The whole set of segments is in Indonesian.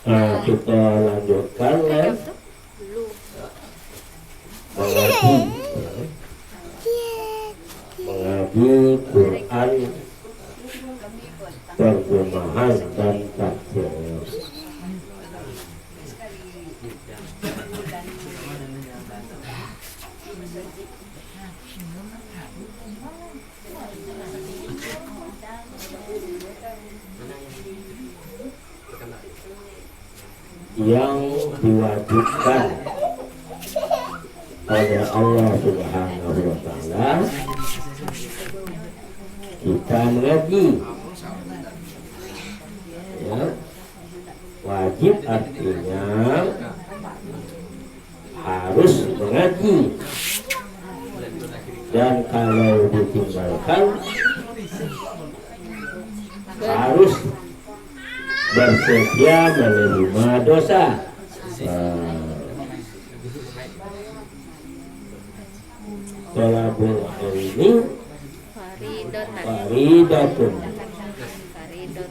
Nah, kita lanjutkan ya. Mengaji Quran, terjemahan dan tafsir. Yang diwajibkan oleh Allah Subhanahu wa Ta'ala kita mengaji, ya. Wajib artinya harus mengaji, dan kalau ditinggalkan harus bersedia menerima dosa. Tolabul ilmi faridatun.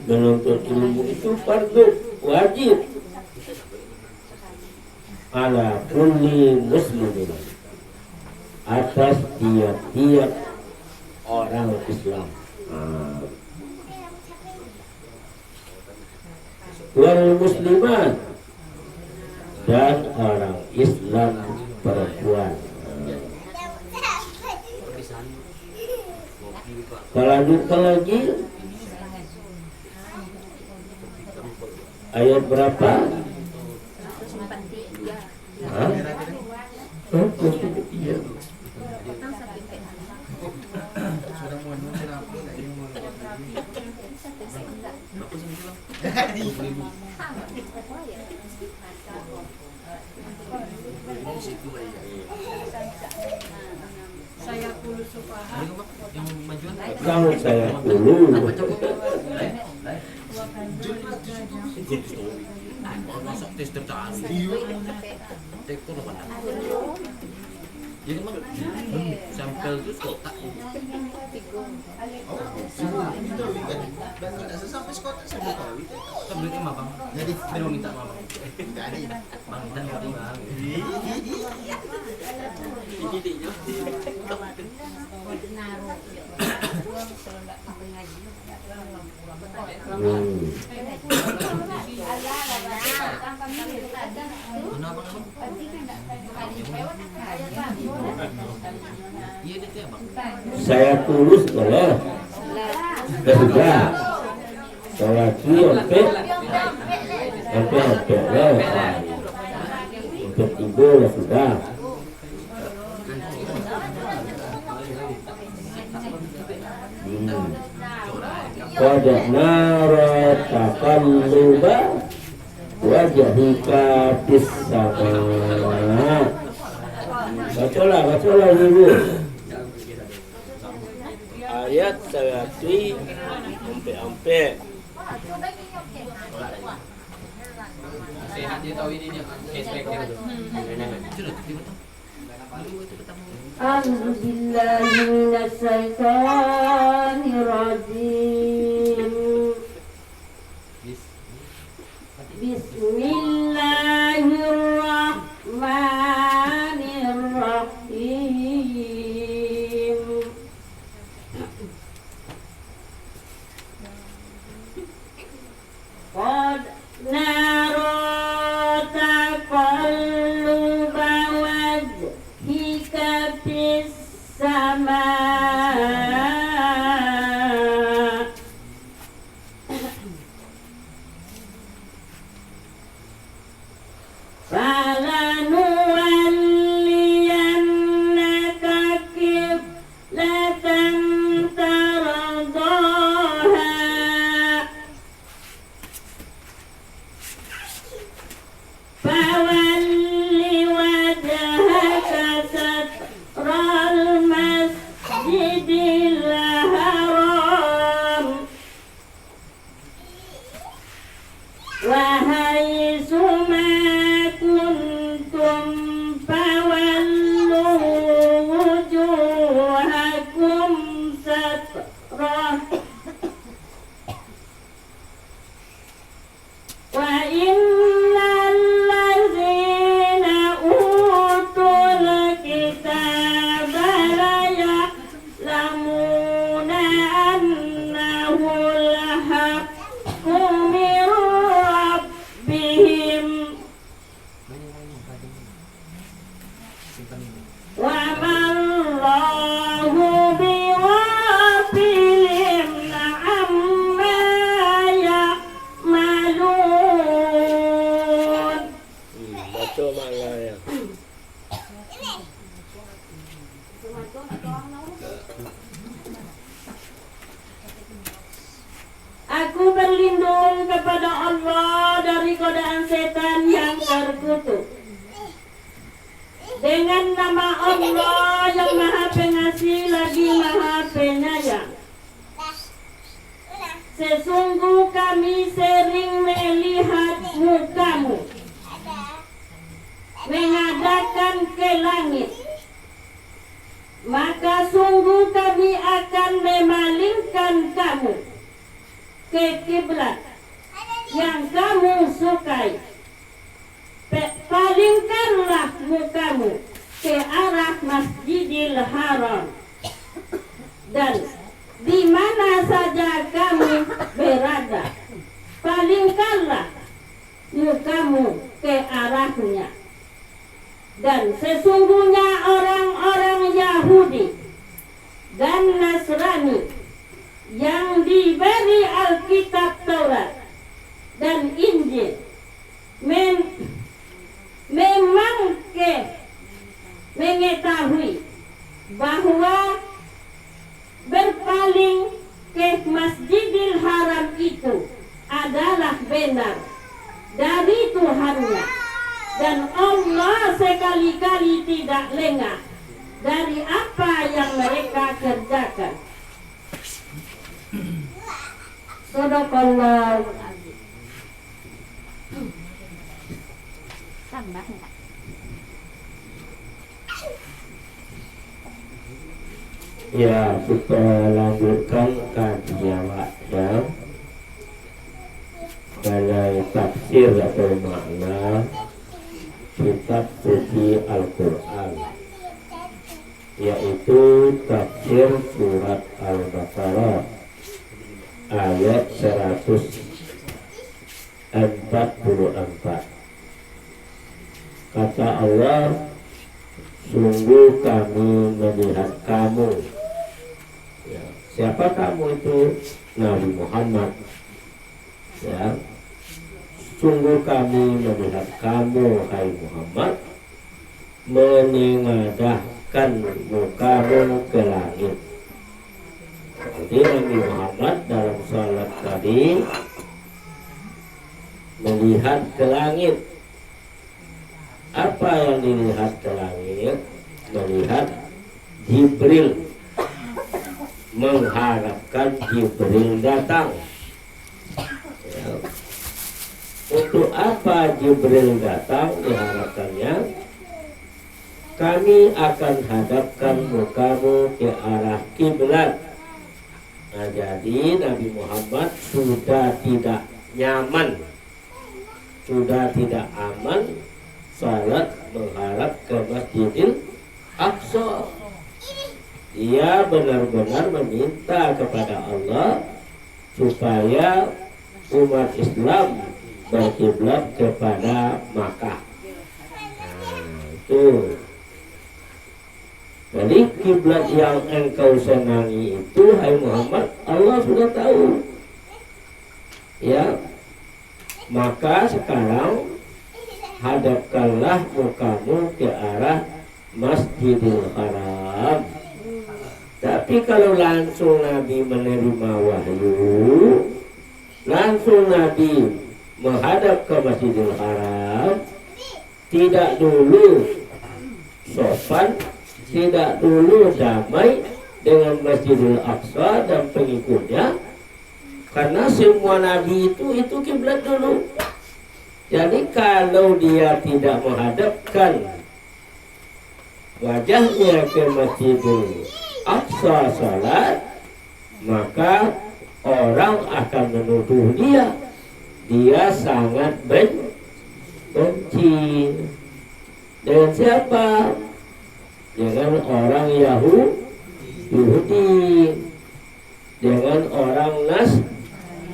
Menuntut ilmu itu fardu, wajib ala kulli muslimin, atas tiap-tiap orang Islam. Wal muslimat, dan orang Islam perempuan. Lanjutkan lagi ayat berapa? Hah? Saya puluh supaha. Kalau saya dulu sampel itu kotak. Sampai sekolah sampai tahu. Sambil ke Bang. Jadi saya mau minta Bang. Enggak ada ini. Bang minta Bang. saya tulus boleh, sudah sholat sampai untuk ibu ya sudah. Qad nara taqalluba wajhika fis samaa. Bacalah dulu ayat 100 sampai Sehat dia tahu ini dia cashback dia tu. A'udzu billahi minasy syaithanir rajim. Bismillahirrahmanirrahim. Qad nara taqalluba wajhika fis samaa. setan yang terkutuk. Dengan nama Allah yang Maha Pengasih lagi Maha Penyayang. Sesungguh kami sering melihat mukamu mengadakan ke langit, maka sungguh kami akan memalingkan kamu ke kiblat yang kamu sukai. Palingkanlah mukamu ke arah Masjidil Haram, dan di mana saja kamu berada, palingkanlah mukamu ke arahnya. Dan sesungguhnya orang-orang Yahudi dan Nasrani yang diberi Alkitab Taurat dan Injil memang mengetahui bahwa berpaling ke Masjidil Haram itu adalah benar dari Tuhannya, dan Allah sekali-kali tidak lengah dari apa yang mereka kerjakan. Sadaqallahu azim. Tambah enggak? Ya, kita lanjutkan kajian ya. Balai tafsir atau makna kitab suci Al-Quran, yaitu tafsir surat Al-Baqarah ayat 144. Kata Allah, sungguh kami melihat kamu. Ya, siapa kamu itu? Nabi Muhammad. Ya, sungguh kami melihat kamu, hai Muhammad, menengadahkan mukamu ke langit. Jadi Nabi Muhammad dalam salat tadi melihat ke langit. Apa yang dilihat ke langit? Melihat Jibril, mengharapkan Jibril datang. Ya. Untuk apa Jibril datang diharapkannya? Kami akan hadapkan mukamu ke arah kiblat. Nah, jadi Nabi Muhammad sudah tidak nyaman, sudah tidak aman salat mengharap ke Masjidil Aqsa. Dia benar-benar meminta kepada Allah supaya umat Islam berkiblat kepada Makkah. Nah, itu. Jadi kiblat yang engkau senangi itu, hai Muhammad, Allah sudah tahu. Ya, maka sekarang hadapkanlah mukamu ke arah Masjidil Haram. Tapi kalau langsung Nabi menerima wahyu, langsung Nabi menghadap ke Masjidil Haram, tidak dulu sopan, tidak dulu damai dengan Masjidil Aqsa dan pengikutnya, karena semua Nabi itu kiblat dulu. Jadi kalau dia tidak menghadapkan wajahnya ke Masjidil Aqsa salat, maka orang akan menuduh dia sangat benci. Dengan siapa? Dengan orang Yahudi, dengan orang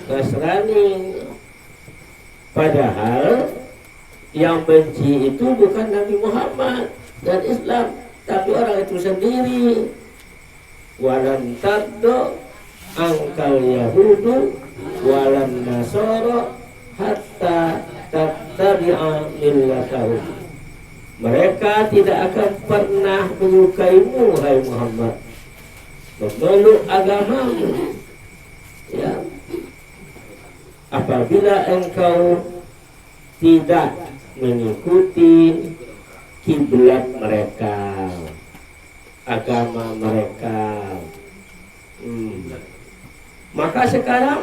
Nasrani. Padahal yang benci itu bukan Nabi Muhammad dan Islam, tapi orang itu sendiri. Walan taddo angkal Yahudu walan Nasara hatta tattabi'a millatahum. Mereka tidak akan pernah menyukaimu, hai Muhammad, memeluk agamamu. Ya, apabila engkau tidak mengikuti kiblat mereka, agama mereka. Maka sekarang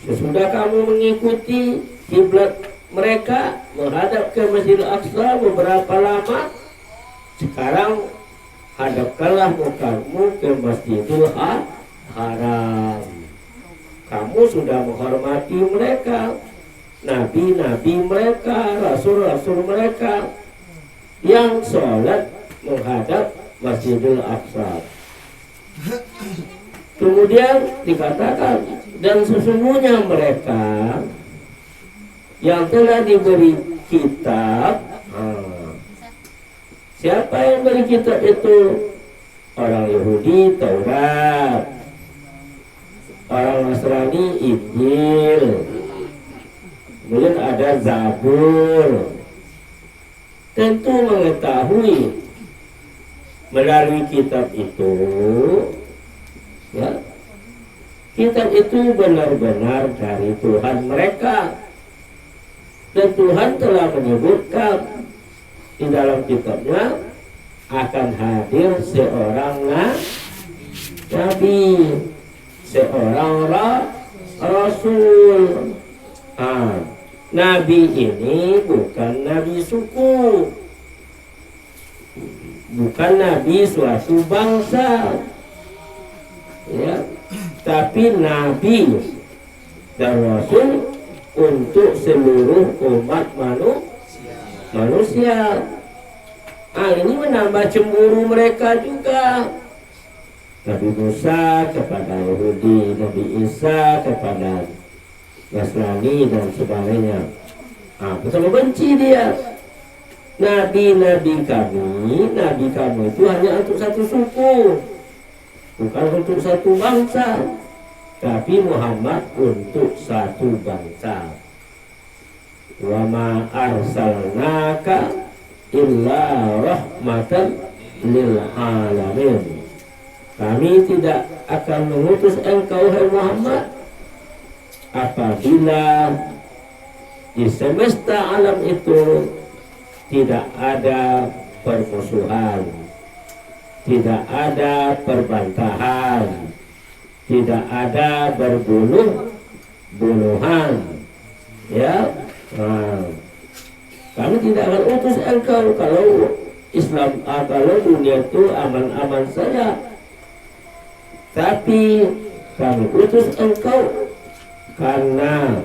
sesudah kamu mengikuti kiblat mereka menghadap ke Masjidil Aqsa beberapa lama, sekarang hadapkanlah mukamu ke Masjidil Haram. Kamu sudah menghormati mereka, nabi-nabi mereka, rasul-rasul mereka yang sholat menghadap Masjidil Aqsa. Kemudian dikatakan, dan sesungguhnya mereka yang telah diberi kitab. Siapa yang beri kitab itu? Orang Yahudi Taurat, orang Nasrani Injil, kemudian ada Zabur. Tentu mengetahui melalui kitab itu, ya, kitab itu benar-benar dari Tuhan mereka, dan Tuhan telah menyebutkan di dalam kitabnya akan hadir seorang nabi, seorang rasul. Nabi ini bukan nabi suku, bukan nabi suatu bangsa, ya, tapi nabi dan rasul untuk seluruh umat manusia. Ini menambah cemburu mereka juga. Nabi Musa kepada Yahudi, Nabi Isa kepada Nasrani dan sebagainya. Betul benci dia. Nabi kamu itu hanya untuk satu suku, bukan untuk satu bangsa. Tapi Muhammad untuk satu bangsa. Wa ma arsalnaka illa rahmatan lil alamin. Kami tidak akan mengutus engkau, hai Muhammad, apabila di semesta alam itu tidak ada permusuhan, tidak ada perbantahan, tidak ada berbunuh-bunuhan, ya. Kami tidak akan utus engkau kalau Islam, kalau dunia itu aman-aman saja. Tapi kami utus engkau karena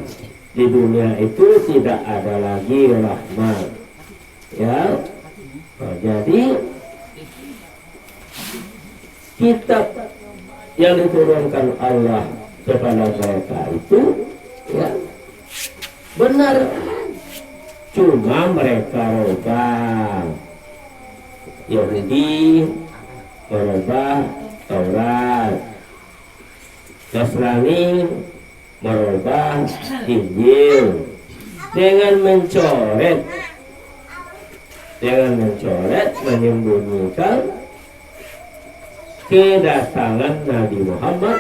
di dunia itu tidak ada lagi rahmat, ya. Jadi kitab yang diturunkan Allah kepada mereka itu, ya, benar, cuma mereka rubah. Yahudi merubah Taurat, Nasrani merubah Injil dengan mencoret, menyembunyikan kedatangan Nabi Muhammad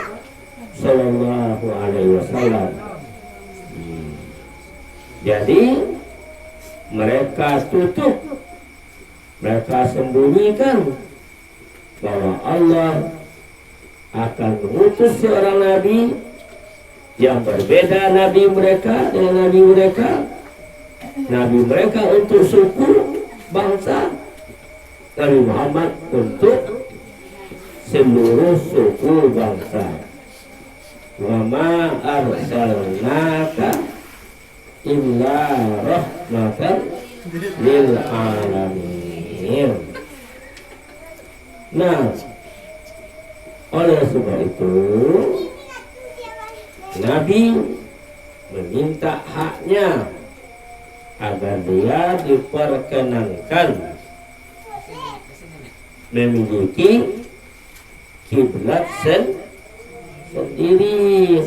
Sallallahu Alaihi Wasallam. Jadi mereka tutup, mereka sembunyikan bahwa Allah akan mengutus seorang nabi yang berbeda nabi mereka dengan nabi mereka. Nabi mereka untuk suku bangsa, Nabi Muhammad untuk seluruh suku bangsa. Wa ma arsalnaka illa rahmatan lil alamin. Nah, oleh sebab itu Nabi meminta haknya agar dia diperkenankan memiliki kiblat sendiri,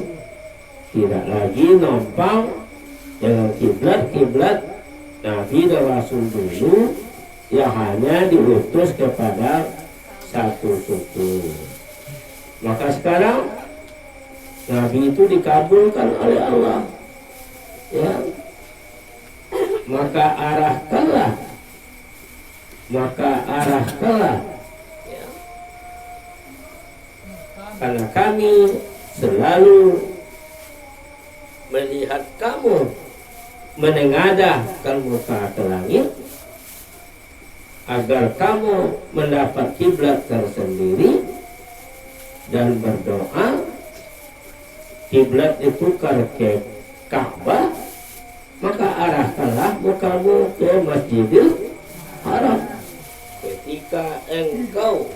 tidak lagi numpang dengan kiblat Nabi dan Rasul dulu yang hanya diutus kepada satu suku. Maka sekarang Nabi itu dikabulkan oleh Allah, ya, maka arahkanlah, ya. Karena kami selalu melihat kamu menengadahkan muka ke langit agar kamu mendapat kiblat tersendiri dan berdoa. Kiblat itu ke Ka'bah, maka arahkanlah mukamu ke Masjidil Haram ketika engkau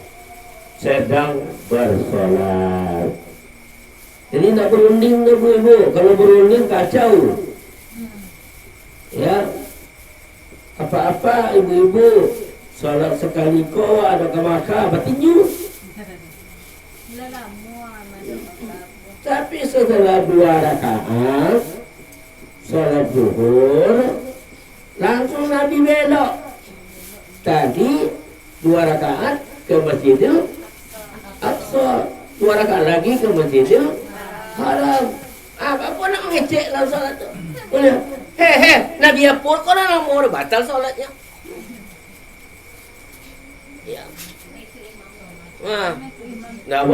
sedang bersolat. Jadi tidak berunding ibu-ibu. Kalau berunding kacau. Ya, apa-apa ibu-ibu sholat sekali kau ada ke Makkah bertinju. Tapi setelah 2 rakaat sholat zuhur, langsung Nabi belok. Tadi 2 rakaat ke Masjidil Aqsa, 2 rakaat lagi ke Masjidil Haram. Apa nak mengecek dalam sholat tu? Boleh. Nabi pun kau nak mau batal sholatnya. Ya. Nah, nggak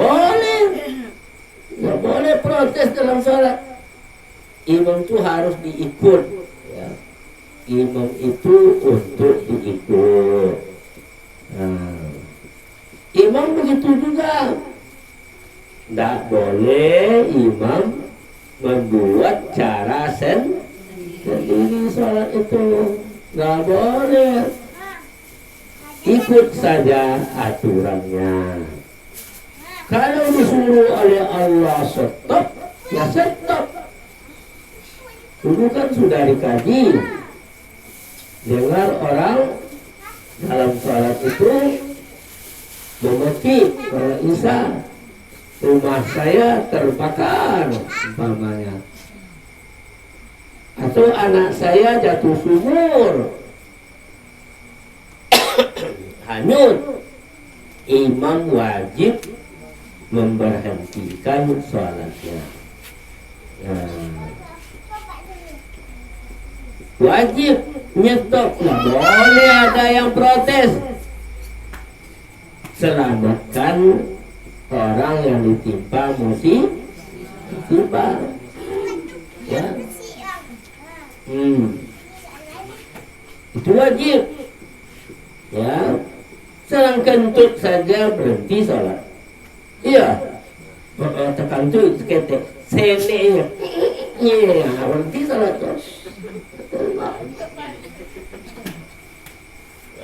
boleh protes dalam sholat. Imam itu harus diikut. Ya. Imam itu untuk diikut. Nah. Imam begitu juga. Tidak boleh imam membuat cara sendiri sholat itu. Tidak boleh. Ikut saja aturannya. Kalau disuruh oleh Allah stop, ya stop. Dulu kan sudah dikaji. Dengar orang dalam sholat itu memetik kalau Isa, rumah saya terbakar umpamanya, atau anak saya jatuh sumur hanyut, imam wajib memberhentikan sholatnya. Wajib nyetop, nggak boleh ada yang protes. Selamatkan orang yang ditimpa musibah. Ya. Itu wajib. Ya. Serang kentut saja berhenti sholat. Iya. Tekan tuh seketek senenya. Iya, berhenti sholat. Nah,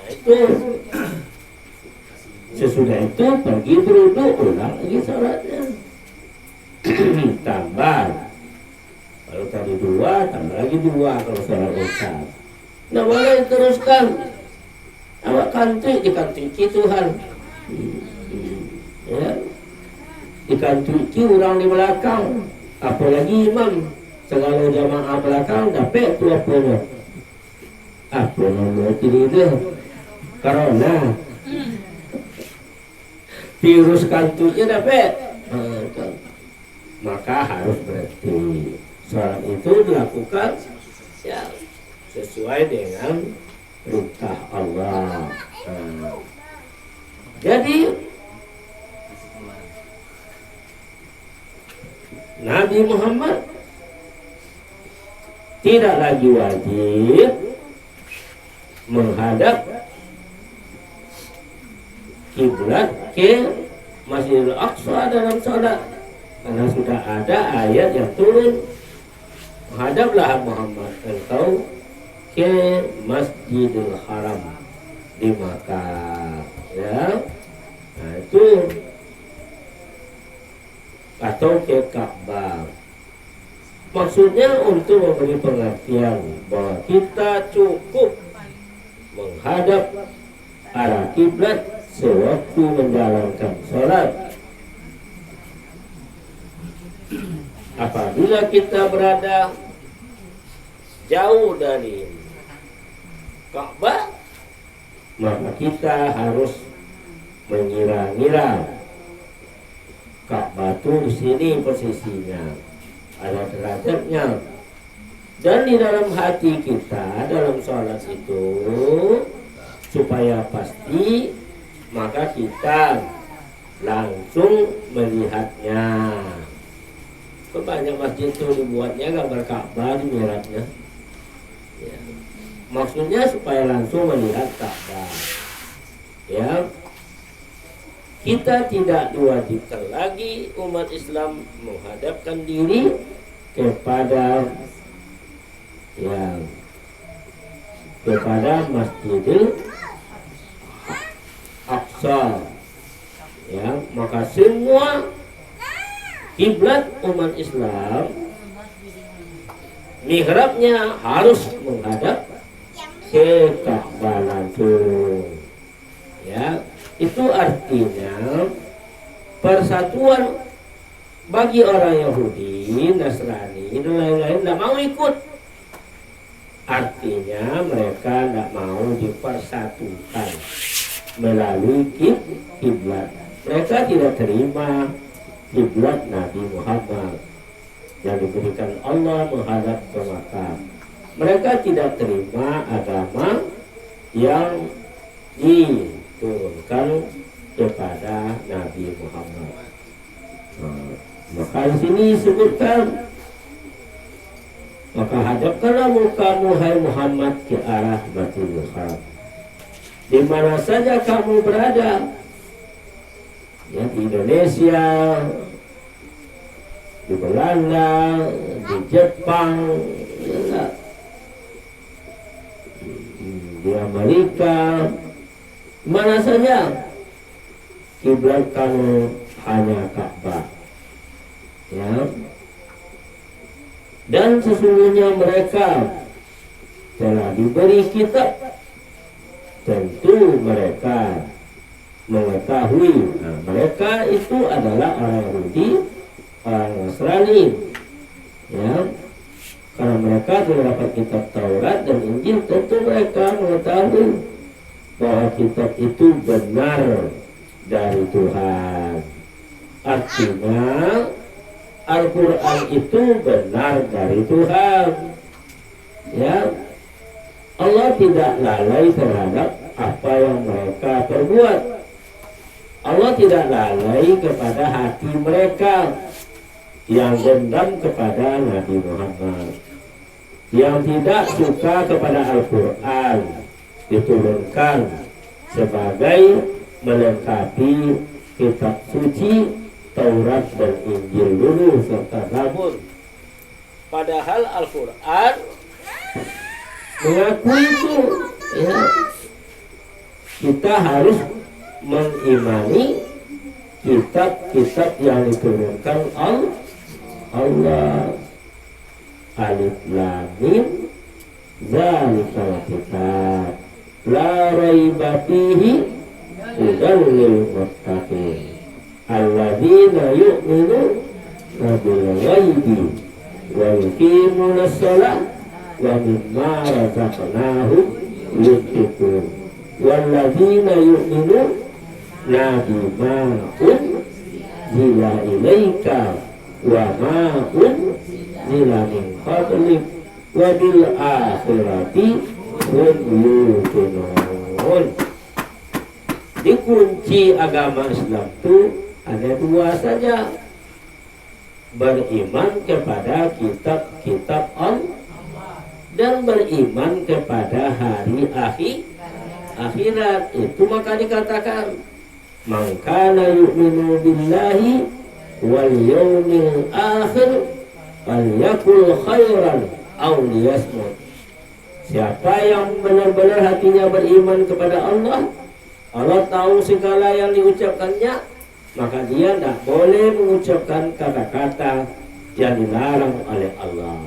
itu sesudah itu pergi berwudu, ulang lagi sholatnya. Tambah. Kalau tadi 2, tambah lagi 2 kalau sholat isya. Nah, boleh teruskan. Awak kantuk dikantuki Tuhan. Ya. Dikantuki orang di belakang. Apalagi imam. Segala jamaah belakang dapat tu apa-apa. Apa nama cerita? Corona. Virus kantuknya dapat. Maka harus berhenti. Sholat itu dilakukan ya, sesuai dengan perintah Allah. Jadi Nabi Muhammad tidak lagi wajib menghadap kiblat ke Masjidil Aqsa dalam sholat, karena sudah ada ayat yang turun, menghadaplah Muhammad engkau ke Masjidil Haram di Makkah, ya. Nah, itu atau ke Ka'bah. Maksudnya untuk memberi pengertian bahwa kita cukup menghadap arah kiblat sewaktu menjalankan sholat. Apabila kita berada jauh dari Ka'bah, maka kita harus mengira-ngira Ka'bah itu di sini posisinya, ada derajatnya. Dan di dalam hati kita dalam sholat itu supaya pasti, maka kita langsung melihatnya. Banyak masjid itu dibuatnya gambar Ka'bah di mihrabnya. Ya. Maksudnya supaya langsung melihat Ka'bah. Ya. Kita tidak diwajibkan lagi umat Islam menghadapkan diri kepada Masjidil Aqsa. Ya, maka semua kiblat umat Islam mihrabnya harus menghadap ke Ka'bah langsung. Ya, itu artinya persatuan bagi orang Yahudi, Nasrani, dan lain-lain tidak mau ikut. Artinya mereka tidak mau dipersatukan melalui kiblat. Mereka tidak terima kiblat Nabi Muhammad yang diberikan Allah menghadap ke Makkah. Mereka tidak terima agama yang diturunkan kepada Nabi Muhammad. Maka di sini disebutkan, maka hadapkanlah mukamu hai Muhammad ke arah Baitul Haram. Di mana saja kamu berada, ya, di Indonesia, di Belanda, di Jepang, ya, di Amerika, mana saja kiblat kamu hanya Ka'bah. Ya. Dan sesungguhnya mereka telah diberi kitab, tentu mereka mengetahui. Nah, mereka itu adalah orang Yahudi, orang Nasrani. Ya. Karena mereka telah dapat kitab Taurat dan Injil, tentu mereka mengetahui bahwa kitab itu benar dari Tuhan. Artinya Al-Quran itu benar dari Tuhan. Ya, Allah tidak lalai terhadap apa yang mereka perbuat. Allah tidak lalai kepada hati mereka yang dendam kepada Nabi Muhammad, yang tidak suka kepada Al-Quran diturunkan sebagai melengkapi kitab suci Taurat dan Injil dulu serta Zabur. Padahal Al-Quran mengakui itu, ya. Kita harus mengimani kitab-kitab yang diturunkan Allah. Alif Lam Mim zalikal kitab la raiba fihi hudan lil muttaqin alladzina yu'minuna bil ghaibi wa yuqimuna shalah wa mimma razaqnahum yunfiqun walladzina yu'minuna bima unzila ilaika wa ma unzila min qablik wa bil akhirati hum yuqinun. Dikunci agama Islam itu ada dua saja: beriman kepada kitab-kitab Allah dan beriman kepada hari akhirat. Itu maka dikatakan man kana yu'minu billahi wal yawmil akhir falyakul khairan aw liyasmut. Siapa yang benar-benar hatinya beriman kepada Allah, Allah tahu segala yang diucapkannya, maka dia tidak boleh mengucapkan kata-kata yang dilarang oleh Allah.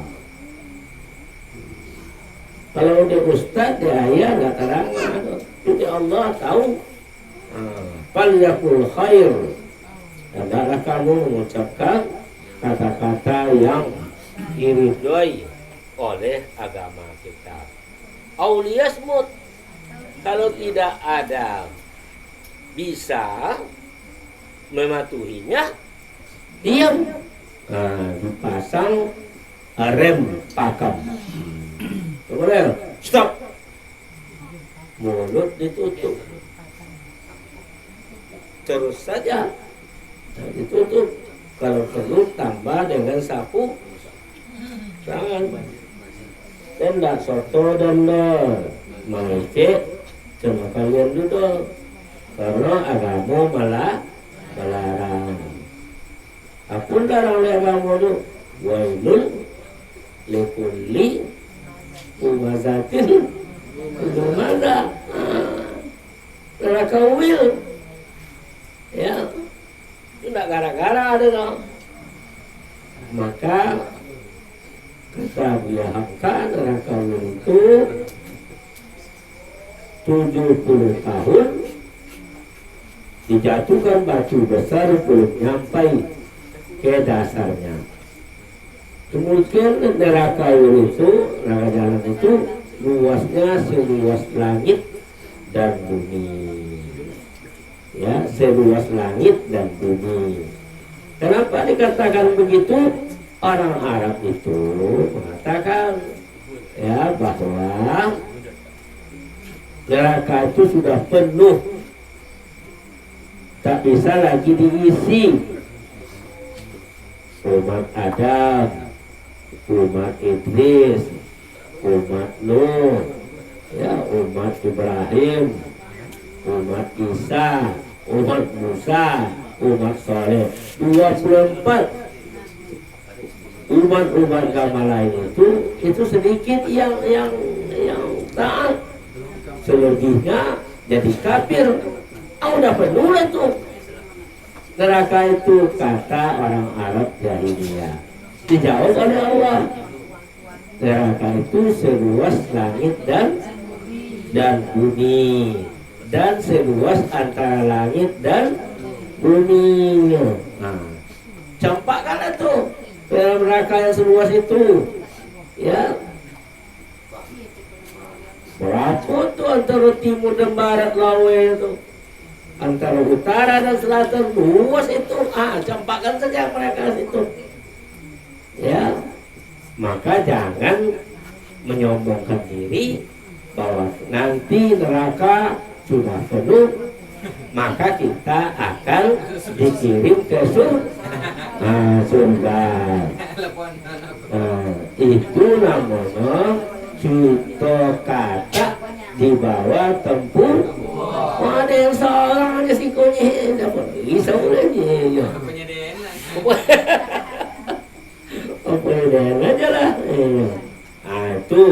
Kalau dia ustaz, dia ayah nggak terang, jadi Allah tahu. Falyakul khair, hendaklah kamu mengucapkan kata-kata yang diridhoi oleh agama kita. Auliyasmut, kalau tidak ada bisa mematuhinya, diam. Dipasang rem pakam. Kemudian stop, mulut ditutup, terus saja ditutup. Kalau perlu tambah dengan sapu tangan. Dan tidak soto dan mengecek cuma kalian duduk, karena agama malah melarang. Apun larang oleh agama itu, wailul likulli umazatin umazah, neraka wil, ya itu tidak gara-gara ada no. Maka kata Buya Hamka, neraka wil itu 70 tahun dijatuhkan batu besar belum nyampai ke dasarnya. Kemudian neraka itu, neraka jalan itu luasnya seluas langit dan bumi. Ya, seluas langit dan bumi. Kenapa dikatakan begitu? Orang Arab itu mengatakan ya bahwa neraka itu sudah penuh, tak bisa lagi diisi. Umat Adam, umat Idris, umat Nuh, ya, umat Ibrahim, umat Isa, umat Musa, umat Saleh, 24 umat-umat agama lain itu sedikit yang taat, selebihnya jadi kafir. Udah penuh itu neraka itu, kata orang Arab jahiliyah. Dijawab oleh Allah, neraka itu seluas langit dan bumi, dan seluas antara langit dan bumi. Nah, campakkan itu dalam neraka yang seluas itu, ya. Berapa tuh antara timur dan barat lawe itu, antara utara dan selatan, luas itu. Campakkan saja mereka situ, ya. Maka jangan menyombongkan diri bahwa nanti neraka sudah penuh, maka kita akan dikirim ke surga. Itu namanya Cito Kata di bawah tempur. Ada yang seorang aja sikonya dapat risau lagi. Apa yang aja lah. Itu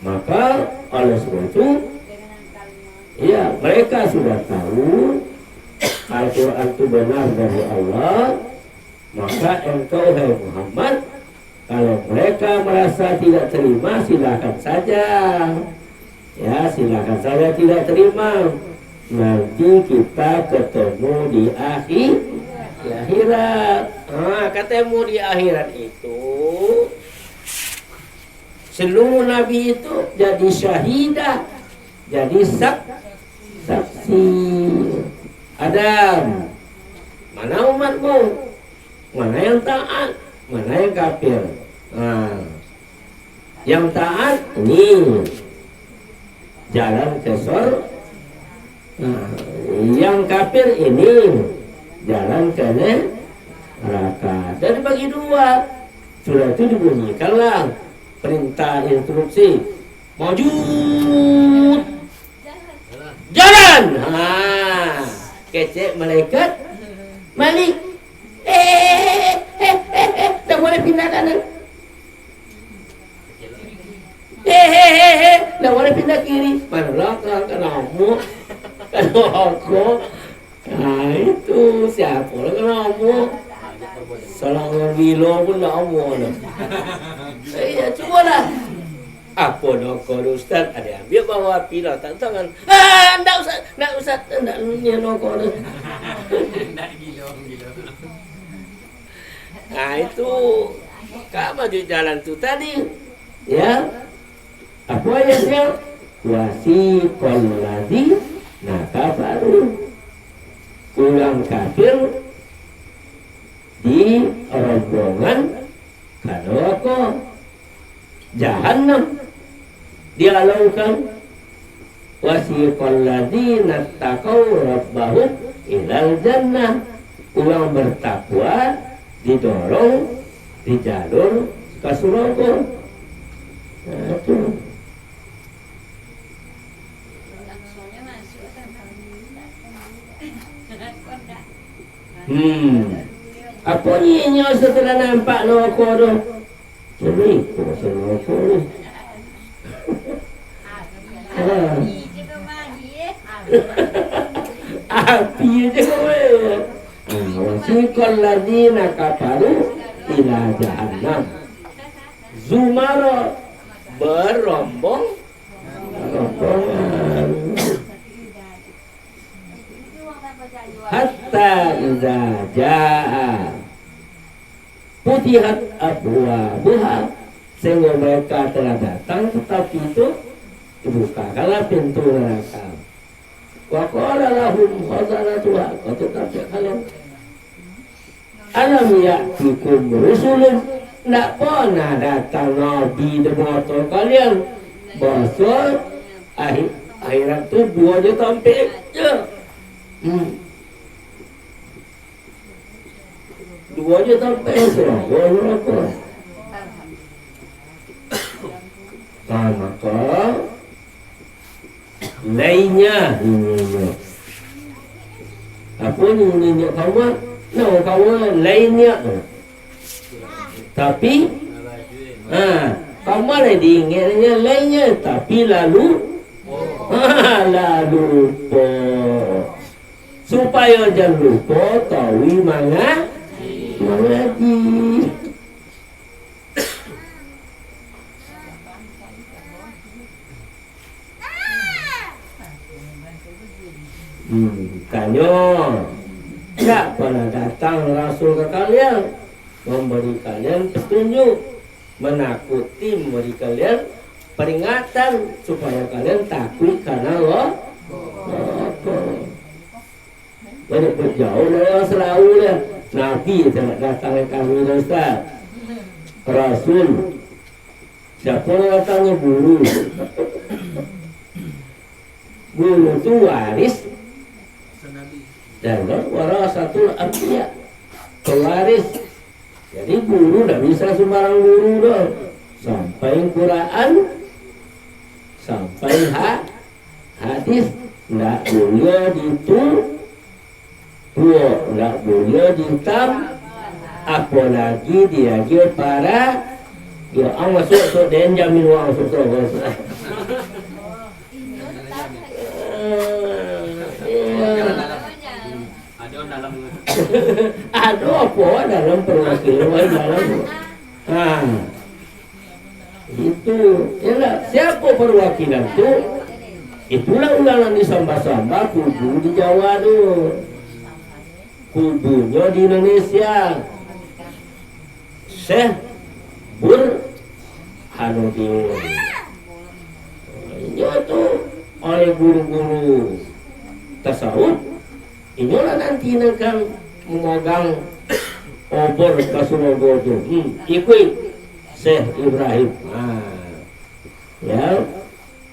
maka oleh sebab itu, ya, mereka sudah tahu Al-Quran itu benar dari Allah. Maka engkau, hai Muhammad, kalau mereka merasa tidak terima, silakan saja. Ya, silakan saja tidak terima. Nanti kita ketemu di akhirat. Ketemu di akhirat itu, seluruh nabi itu jadi syahidah, jadi saksi. Adam, mana umatmu? Mana yang taat? Mana yang kafir? Yang taat ini jalan ke surga. Yang kafir ini jalan ke neraka. Dan dibagi dua. Sudah itu dibunyikanlah perintah instruksi, maju, jalan. Kecek malaikat balik. Tak boleh pindah kanan. Tak boleh pindah kiri. Mana belakang, kamu, aku. Nah itu siapa lah kamu? Salah ngomilo pun tak mau. Ya cuba lah. Apa nak kau Ustaz? Ada ambil bawa pilah tak tangan. Ndak Ustaz, ndak nyenok kau. Ndak gila. Nah itu kau maju jalan tu tadi, ya. Apa ayatnya? Wasiqal ladzina kafaru, orang kafir di rombongan neraka. Jahannam. Dialaukan wasiqal ladzina taqaw rabbahum ilal jannah. Orang bertakwa didorong di jalur ke surga. Nah, itu. Apa ni setelah nampak neraka tu? Cerita pasal neraka ni. Api je kowe. Wasiqal ladzina kafaru ila jahannam. Zumara berombongan. Hatta idza jaa futihat abwabuha, sehingga mereka telah datang, tetapi itu dibukakanlah pintu neraka. Wa qala lahum khazanatuha, tetapi kalian alam ya'tikum rusulun, tidak pernah datang nabi di motor kalian. Bahasa akhirat itu 2 juta sampai je. 2 juta sampai neraka. Maka lainnya ini apa ni kamu? No, kamu lainnya. Tapi kamu ada diingatnya lainnya, tapi lalu lupa. Supaya jangan lupa tahu mengaji. Kanyo tidak pernah datang Rasul ke kalian memberi kalian petunjuk, menakuti, memberi kalian peringatan supaya kalian takut karena Allah. Jadi berjauh dari selalu ya. Nabi tidak datang ke kami, Ustaz. Rasul siapa yang datangnya? Guru. Guru itu waris dan warasatul anbiya, pewaris. Jadi guru tidak bisa sembarang guru dong. Sampai Quran, sampai hadis, tidak boleh tidak boleh ditam, apalagi dia para dia masuk dan jamin uang masuk. Ada apa dalam perwakilan dalam itu ya, siapa perwakilan itu? Itulah ulangan di Samba-Samba, kubu di Jawa tuh, kubunya di Indonesia. Syekh Burhanuddin ini tuh oleh guru-guru tasawuf. Inilah nanti akan memegang obor Kasunago itu. Ikut Syekh Ibrahim. Ya,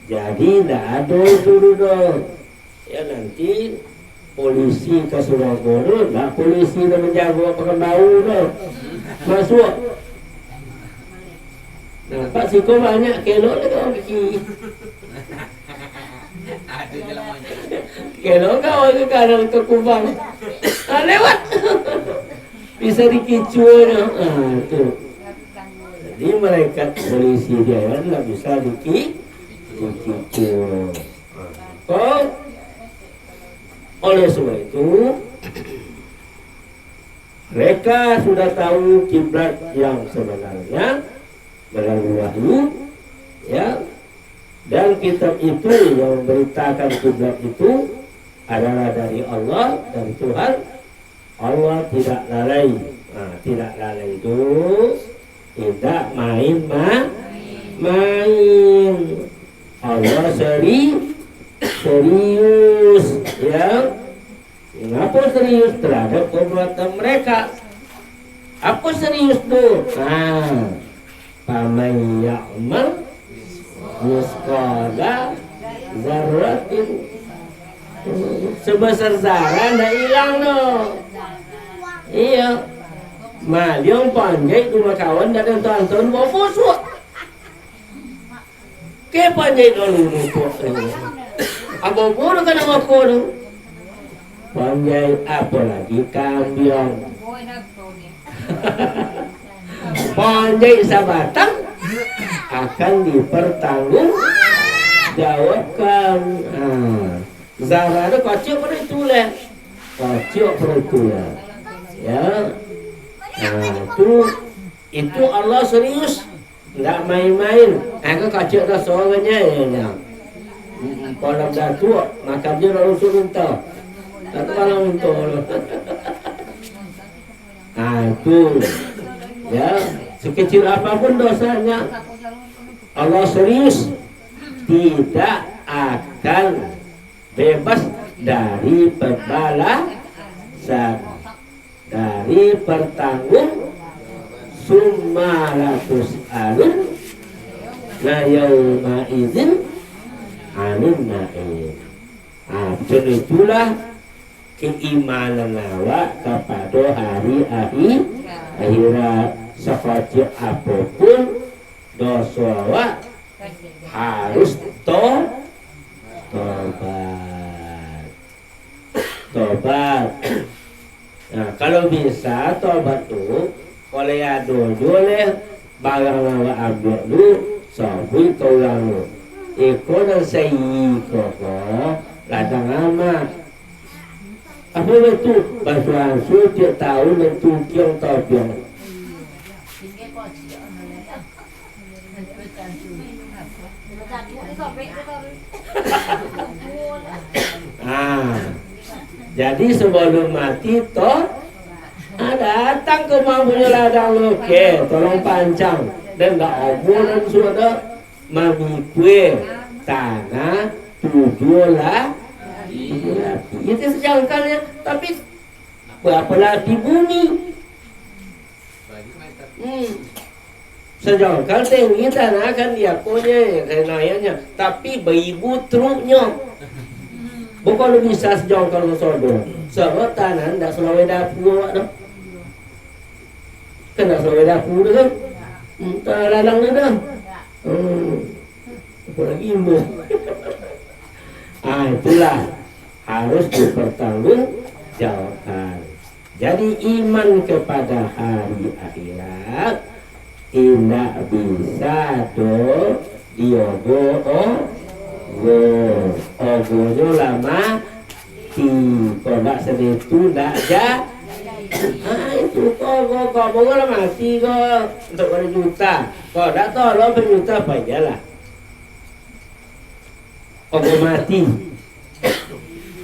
jadi tidak ada itu dulu. Ya nanti polisi Kasunago itu, tidak polisi yang menjaga Pekanbaru itu masuk. Nampak sih kau banyak kelok ni kau pergi. Kalau kau ke kanan ke Kubang, lewat bisa dikicur. Tu. Jadi mereka polisi dia tidak bisa dikicur. Oleh sebab itu mereka sudah tahu kiblat yang sebenarnya melalui wahyu, ya. Dan kitab itu yang memberitakan kiblat itu adalah dari Allah, dari Tuhan. Allah tidak lalai. Tidak lalai itu tidak main. Allah serius, ya. Kenapa serius terhadap perbuatan mereka? Apa serius tuh? Faman ya'mal misqala dzarratin, sebesar zarah ndak hilang no. Iya. Maliong panjai rumah kawan dan tonton bawa busuk. Ke panjai dulu busuk. Apa bodoh kan nama kono. Panjai apa lagi kambiong. Panjai sabatang akan dipertanggung jawabkan. Zara itu kocok pada itulah. Kocok pada itulah. Ya. Itu Allah serius, tidak main-main. Aku kacau dah seorangnya ya. Kalau dah tua, maka dia lalu suruh tahu. Tak kalau untuk. Itu, ya sekecil apapun dosanya, Allah serius tidak akan bebas dari pembalasan. Dari pertanggung summalatus alun la yauma idzin anin na'im. Itulah keimanan awak kepada hari akhirat. Sekecil apapun dosa awak harus tobat. Nah, kalau bisa tobat tu, kalau ada boleh barang awak ambil tu, sabui kau lalu. Eko dan sayi koko, ladang amat. Apa itu? Basuhan setiap tahun dan tukiang tobiang. Jadi sebelum mati toh datang ke mampunya ladang loke, tolong pancang dan tak obolan sudah mami kue tanah tujulah itu sejangkalnya, tapi berapa lagi bumi sejangkal tinggi tanah kan diakunya kenayanya, tapi beribu truknya. Bukan lu bisa sejongkal ke sodo. Sebab tanah tidak selalu dapur dah. Kan tak selalu dapur dah. Tak lalang dah. Apa lagi imbuh. Itulah harus dipertanggungjawabkan. Jadi iman kepada hari akhirat tidak bisa ogonya lama kalau tak sedih itu tak jadi. Itu kok lah mati kok untuk berjuta. Kalau tak tolong berjuta pajalah. Ogo mati.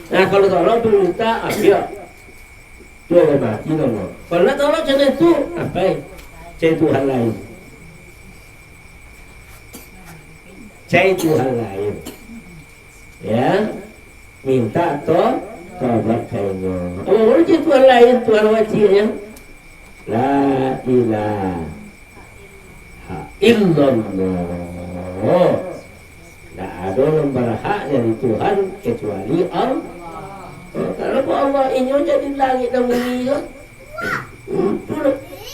Nah kalau tolong berjuta ambil. Itu ogo mati dong. Kalau tak tolong macam itu apa? Cari Tuhan lain. Cari Tuhan lain. Ya, minta tobat kayaknya. Oh, boleh Tuhan lain, Tuhan wajibnya. La ilaha illallah. Tak ada yang berhak dari Tuhan kecuali Allah. Kalau Allah ini jadi langit dan bumi kan,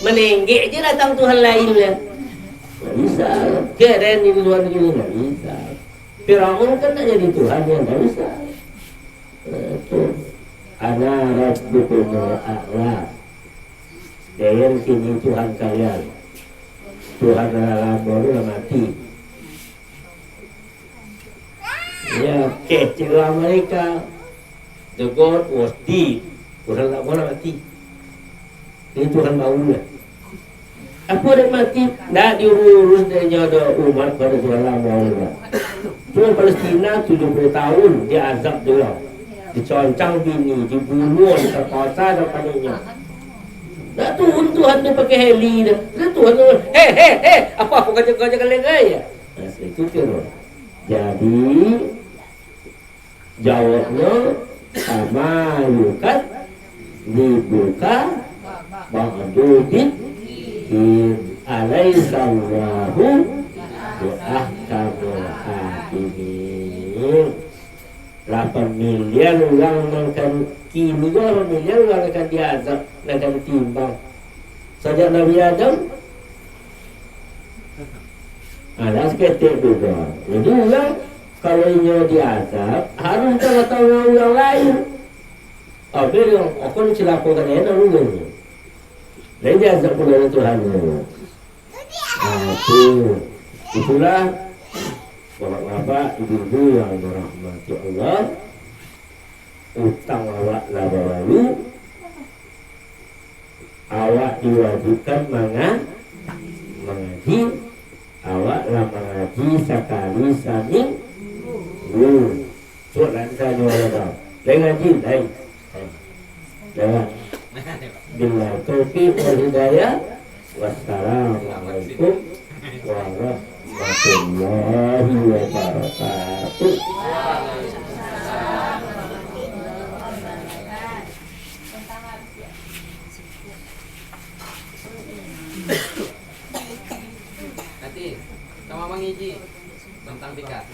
menenggek je datang Tuhan lain lah. Tak bisa. Keren di luar negeri tak bisa. Firaun kan tak jadi Tuhan yang tak bisa. Itu ana rabbukumul a'la. Dia sini Tuhan kalian. Tuhan dalam baru mati. Ya, kecil mereka. The God was dead. Orang tak boleh mati. Ini Tuhan maulah. Apa dia mati? Tak diurus dia ada umat pada Tuhan lama. Cuma Palestina 70 tahun dia azab dia. Diconcang bini, dibunuh, terkosa depannya. Tak Tuhan dia pakai heli dia. Tuhan dia, apa kerja kalian gaya? Itu terus. Jadi jawabnya sama yukat dibuka bangdudit alaihissallahu biahkamul hakimin. 8 miliar orang akan kini 8 miliar orang akan diazab, akan ditimbang. Sejak Nabi Adam ada seketik juga. Jadi orang kalau ingin diazab harus tahu orang lain. Apa yang akan silakan enak dulu. Lain diazab oleh Tuhan. Itulah bapak-bapak, ibu-ibu yang dirahmati Allah, utang awak laba lalu, awak diwajibkan mengaji, awak lah mengaji sekali seminggu. Soalan saya ada, lain ngaji lain. Jangan. Bila taufiq wal hidayah, wassalamualaikum warahmatullahi wabarakatuh. Nanti sama Bang Iji tentang tingkat.